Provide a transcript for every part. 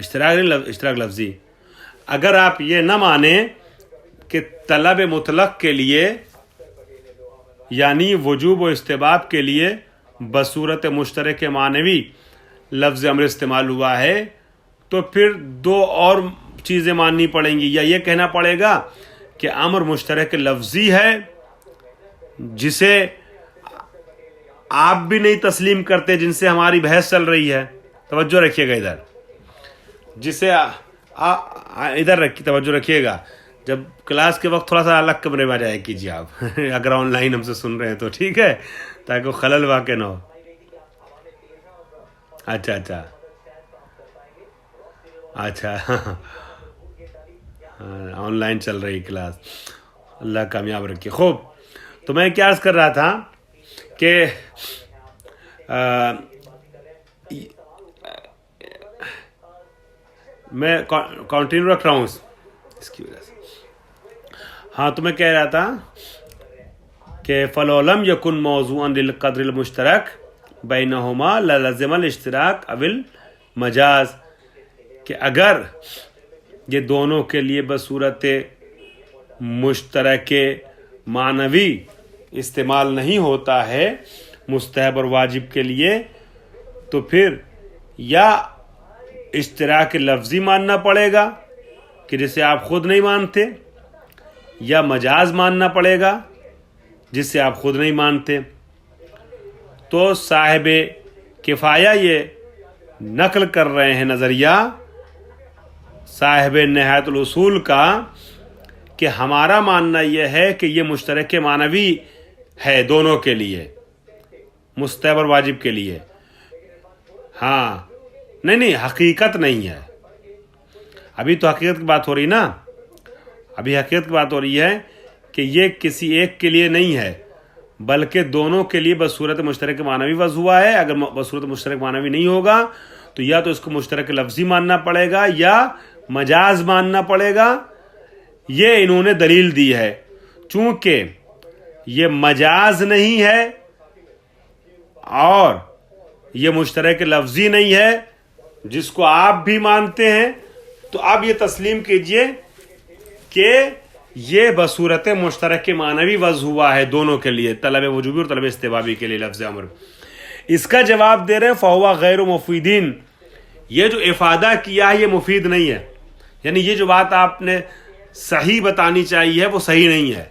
اشتراک لفظی. اگر آپ یہ نہ مانیں کہ طلب مطلق کے لیے یعنی وجوب و استحباب کے لیے بصورت مشترک معنوی لفظ امر استعمال ہوا ہے تو پھر دو اور چیزیں ماننی پڑیں گی. یا یہ کہنا پڑے گا کہ امر مشترک لفظی ہے جسے آپ بھی نہیں تسلیم کرتے، جن سے ہماری بحث چل رہی ہے. توجہ رکھیے گا ادھر، جسے ادھر رکھیے، توجہ رکھیے گا. جب کلاس کے وقت تھوڑا سا الگ کمرے میں جایا کیجیے آپ اگر آن لائن ہم سے سن رہے ہیں تو، ٹھیک ہے، تاکہ خلل واقع نہ ہو. اچھا آن لائن چل رہی کلاس، اللہ کامیاب رکھے. خوب، تو میں کیا عرض کر رہا تھا کہ میں کنٹینیو رکھ رہا ہوں اس کی وجہ سے. ہاں، تو میں کہہ رہا تھا کہ فَلَوْ لَمْ يَكُنْ مَوْضُوعًا لِلْقَدْرِ الْمُشْتَرَكِ بَيْنَهُمَا لَلَزِمَ الْاشْتِرَاكُ أَوِ الْمَجَازِ، کہ اگر یہ دونوں کے لیے بصورت مشترک معنوی استعمال نہیں ہوتا ہے مستحب اور واجب کے لیے، تو پھر یا اشتراک لفظی ماننا پڑے گا کہ جسے آپ خود نہیں مانتے، یا مجاز ماننا پڑے گا جسے آپ خود نہیں مانتے. تو صاحب کفایہ یہ نقل کر رہے ہیں نظریہ صاحب نہایت الاصول کا کہ ہمارا ماننا یہ ہے کہ یہ مشترک معنوی ہے دونوں کے لیے، مستحب اور واجب کے لیے. ہاں، نہیں، حقیقت نہیں ہے. ابھی تو حقیقت کی بات ہو رہی نا، ابھی حقیقت کی بات ہو رہی ہے کہ یہ کسی ایک کے لیے نہیں ہے بلکہ دونوں کے لیے بصورت مشترک معنوی وضع ہوا ہے. اگر بصورت مشترک معنوی نہیں ہوگا تو یا تو اس کو مشترک لفظی ماننا پڑے گا یا مجاز ماننا پڑے گا. یہ انہوں نے دلیل دی ہے. چونکہ یہ مجاز نہیں ہے اور یہ مشترک لفظی نہیں ہے جس کو آپ بھی مانتے ہیں، تو آپ یہ تسلیم کیجئے کہ یہ بصورت مشترک معنوی وضع ہوا ہے دونوں کے لیے، طلب وجوبی اور طلب استحبابی کے لیے لفظ امر. اس کا جواب دے رہے ہیں فَهُوَ غَيْرُ مُفِيدٍ. یہ جو افادہ کیا ہے یہ مفید نہیں ہے، یعنی یہ جو بات آپ نے صحیح بتانی چاہیے وہ صحیح نہیں ہے،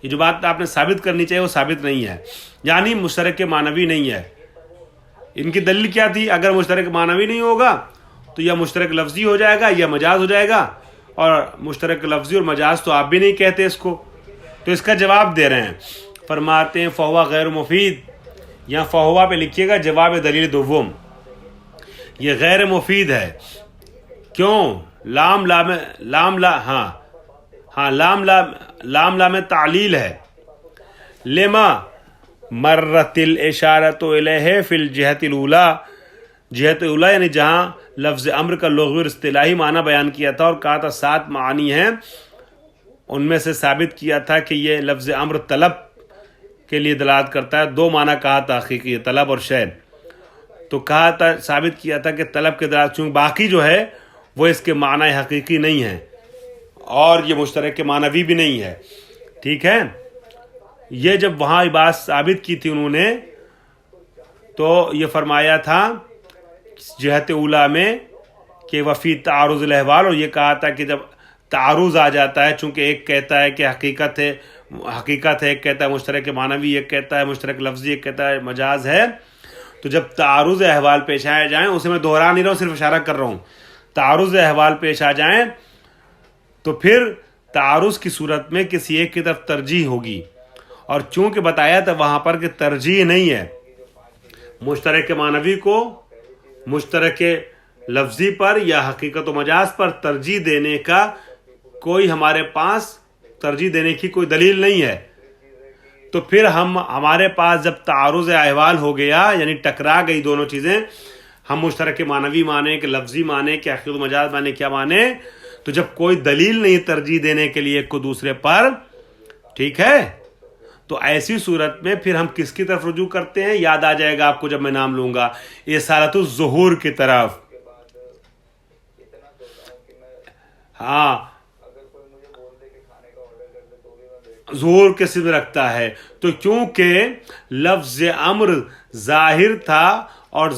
یہ جو بات آپ نے ثابت کرنی چاہیے وہ ثابت نہیں ہے، یعنی مشترک معنوی نہیں ہے. ان کی دلیل کیا تھی؟ اگر مشترک معنوی نہیں ہوگا تو یا مشترک لفظی ہو جائے گا یا مجاز ہو جائے گا، اور مشترک لفظی اور مجاز تو آپ بھی نہیں کہتے اس کو. تو اس کا جواب دے رہے ہیں، فرماتے ہیں فَهُوَ غیر مفید. یہاں فَهُوَ پہ لکھیے گا جواب دلیل دوم. یہ غیر مفید ہے. کیوں؟ لام لام تعلیل ہے. لما مرت الاشارۃ الیہ فی الجہۃ الاولی، جہت اولی یعنی جہاں لفظ امر کا لغوی اور اصطلاحی معنی بیان کیا تھا اور کہا تھا 7 معانی ہیں، ان میں سے ثابت کیا تھا کہ یہ لفظ امر طلب کے لیے دلالت کرتا ہے. 2 معنی کہا تھا حقیقی، طلب اور شے. تو کہا تھا، ثابت کیا تھا کہ طلب کے دلالت، چونکہ باقی جو ہے وہ اس کے معنی حقیقی نہیں ہے اور یہ مشترک کے معنوی بھی نہیں ہے. ٹھیک ہے، یہ جب وہاں بات ثابت کی تھی انہوں نے، تو یہ فرمایا تھا جہت اولا میں کہ وفی تعارض الاحوال، اور یہ کہا تھا کہ جب تعارض آ جاتا ہے، چونکہ ایک کہتا ہے کہ حقیقت ہے، ایک کہتا ہے مشترک معنوی، ایک کہتا ہے مشترک لفظی، ایک کہتا ہے مجاز ہے، تو جب تعارض احوال پیش آ جائیں، اسے میں دہرا نہیں رہا ہوں، صرف اشارہ کر رہا ہوں، تعارض احوال پیش آ جائیں تو پھر تعارض کی صورت میں کسی ایک کی طرف ترجیح ہوگی. اور چونکہ بتایا تھا وہاں پر کہ ترجیح نہیں ہے، مشترک معنوی کو مشترک لفظی پر یا حقیقت و مجاز پر ترجیح دینے کا کوئی ہمارے پاس ترجیح دینے کی کوئی دلیل نہیں ہے. تو پھر ہمارے پاس جب تعارض احوال ہو گیا، یعنی ٹکرا گئی دونوں چیزیں، ہم مشترک معنوی مانے کہ لفظی مانے کہ حقیقت و مجاز مانے، کیا مانے، تو جب کوئی دلیل نہیں ترجیح دینے کے لیے ایک کو دوسرے پر، ٹھیک ہے، تو ایسی صورت میں پھر ہم کس کی طرف رجوع کرتے ہیں؟ یاد آ جائے گا آپ کو جب میں نام لوں گا، اصالۃ الظہور کی طرف. ہاں ظہور کس میں رکھتا ہے؟ تو کیونکہ لفظ امر ظاہر تھا اور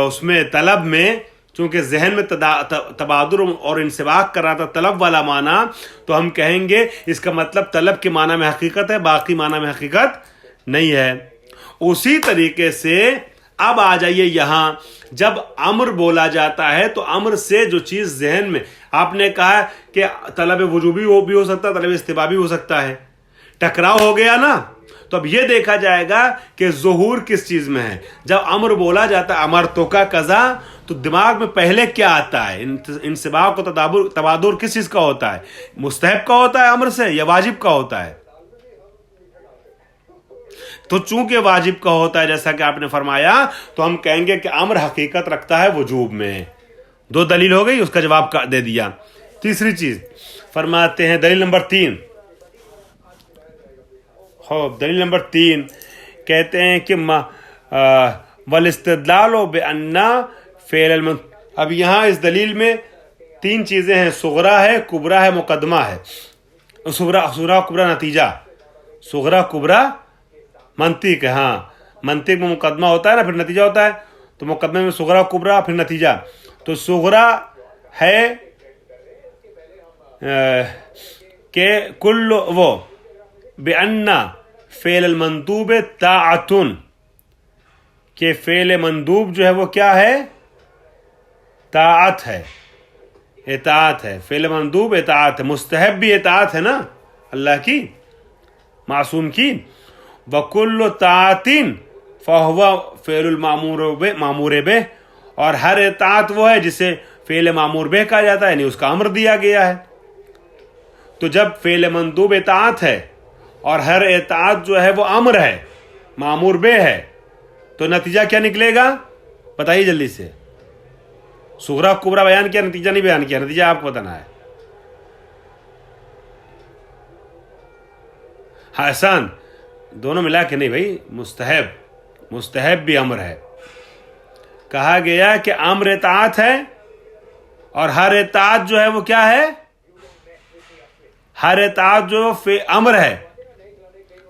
اس میں طلب میں چونکہ ذہن میں تبادر اور انسباق کر رہا تھا طلب والا معنی، تو ہم کہیں گے اس کا مطلب طلب کے معنی میں حقیقت ہے، باقی معنی میں حقیقت نہیں ہے۔ اسی طریقے سے اب آ جائیے یہاں، جب امر بولا جاتا ہے تو امر سے جو چیز ذہن میں، آپ نے کہا کہ طلب وجوبی بھی ہو سکتا ہے، طلب استحبابی ہو سکتا ہے، ٹکراؤ ہو گیا نا، تو اب یہ دیکھا جائے گا کہ ظہور کس چیز میں ہے۔ جب امر بولا جاتا ہے امر تو کا قضا، تو دماغ میں پہلے کیا آتا ہے؟ انسباق و تبادر کس چیز کا ہوتا ہے؟ مستحب کا ہوتا ہے امر سے یا واجب کا ہوتا ہے؟ تو چونکہ واجب کا ہوتا ہے جیسا کہ آپ نے فرمایا، تو ہم کہیں گے کہ امر حقیقت رکھتا ہے وجوب میں۔ دو دلیل ہو گئی، اس کا جواب دے دیا۔ تیسری چیز فرماتے ہیں دلیل نمبر 3، دلیل نمبر 3 کہتے ہیں کہ والاستدلال بأن فعل اب یہاں اس دلیل میں 3 چیزیں ہیں، صغرا ہے، کبرا ہے، مقدمہ ہے۔ صغرا کبرا نتیجہ، صغرا کبرا منطق ہے، ہاں منطق میں مقدمہ ہوتا ہے نا، پھر نتیجہ ہوتا ہے، تو مقدمے میں صغرا کبرا پھر نتیجہ۔ تو صغرا ہے کہ کل وہ بأن فعل المندوب طاعت، کہ فعل مندوب جو ہے وہ کیا ہے؟ طاعت ہے، اطاعت ہے، فعل مندوب اطاعت ہے، مستحب بھی اطاعت ہے نا اللہ کی، معصوم کی۔ وَكُلُّ طاعت فَهُوَ فعل المامور بہ، اور ہر اطاعت وہ ہے جسے فعل مامور بہ کہا جاتا ہے، یعنی اس کا امر دیا گیا ہے۔ تو جب فعل مندوب اطاعت ہے اور ہر اطاعت جو ہے وہ امر ہے، مامور بہ ہے، تو نتیجہ کیا نکلے گا؟ بتائیے جلدی سے۔ صغرا کبرا بیان کیا، نتیجہ نہیں بیان کیا، نتیجہ آپ کو بتانا ہے۔ حسن دونوں ملا کے نہیں بھائی، مستحب بھی امر ہے۔ کہا گیا کہ امر اطاعت ہے اور ہر اطاعت جو ہے وہ کیا ہے؟ ہر اطاعت جو امر ہے،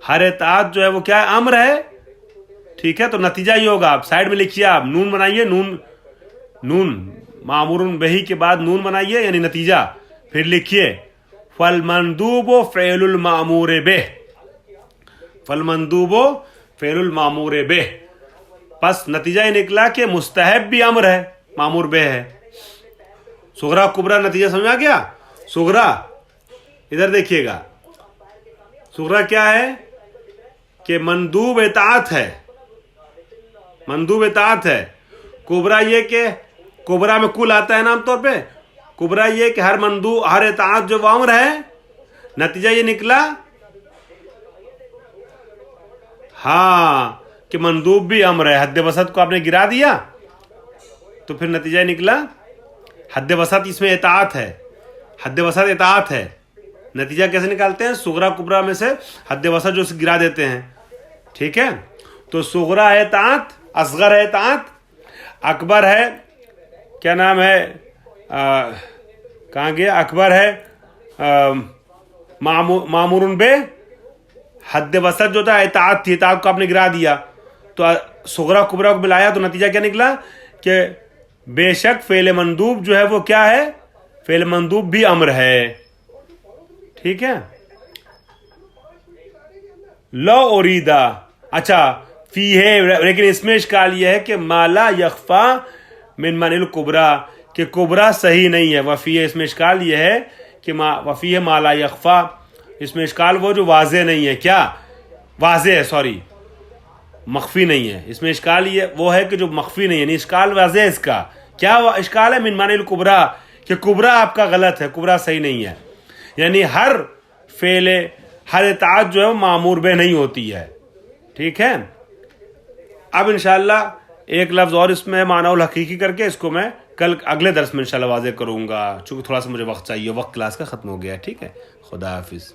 ہر اطاعت جو ہے وہ کیا ہے؟ امر ہے، ٹھیک ہے؟ تو نتیجہ یہ ہوگا، آپ سائڈ میں لکھیے، آپ نون بنائیے، نون مامور بہی کے بعد نون بنائیے یعنی نتیجہ، پھر لکھیے فالمندوب فعل المامور بہ، فالمندوب فعل المامور بہ، پس نتیجہ یہ نکلا کہ مستحب بھی امر ہے، مامور بہ ہے۔ صغرا کبرا نتیجہ سمجھ آ گیا؟ صغرا ادھر دیکھیے گا، صغرا کیا ہے کہ مندوب اطاعت ہے، مندوب اطاعت ہے۔ کبرا یہ کہ کبرا میں کل آتا ہے نا عام طور پہ، کبرا یہ کہ ہر اطاعت جو وہ امر ہے، نتیجہ یہ نکلا ہاں کہ مندوب بھی امر ہے۔ حد وسط کو آپ نے گرا دیا تو پھر نتیجہ یہ نکلا حد وسط اس میں اطاعت ہے، حد وسط اطاعت ہے۔ نتیجہ کیسے نکالتے ہیں؟ صغرا کبرا میں سے حد وسط جو گرا دیتے ہیں، ٹھیک ہے؟ تو صغرا ہے اطاعت، اصغر ہے اطاعت، اکبر ہے کیا نام ہے، کہاں گیا؟ اکبر ہے مامور بہ، حد وسط جو تھا اطاعت تھی، اطاعت کو آپ نے گرا دیا، تو صغرا کبرا کو ملایا تو نتیجہ کیا نکلا کہ بے شک فعل مندوب جو ہے وہ کیا ہے؟ فعل مندوب بھی امر ہے، ٹھیک ہے؟ لو اریدا، اچھا فی ہے، لیکن اس میں اشکال یہ ہے کہ مالا یخفا من من الکبرا، کہ کبرا صحیح نہیں ہے، وفی ہے، اس میں اشکال یہ ہے کہ وفی ہے مالا یخفا، اس میں اشکال وہ جو واضح نہیں ہے، کیا واضح ہے، سوری مخفی نہیں ہے، اس میں اشکال یہ وہ ہے کہ جو مخفی نہیں ہے، یعنی اشکال واضح ہے۔ اس کا کیا اشکال ہے؟ من من الکبرا، کہ کبرا آپ کا غلط ہے، کبرا صحیح نہیں ہے، یعنی ہر فعل ہر اطاعت جو ہے وہ مامور بہ نہیں ہوتی ہے، ٹھیک ہے؟ اب انشاءاللہ ایک لفظ اور اس میں معنی الحقیقی کر کے اس کو میں کل اگلے درس میں انشاءاللہ واضح کروں گا، چونکہ تھوڑا سا مجھے وقت چاہیے، وقت کلاس کا ختم ہو گیا، ٹھیک ہے؟ خدا حافظ۔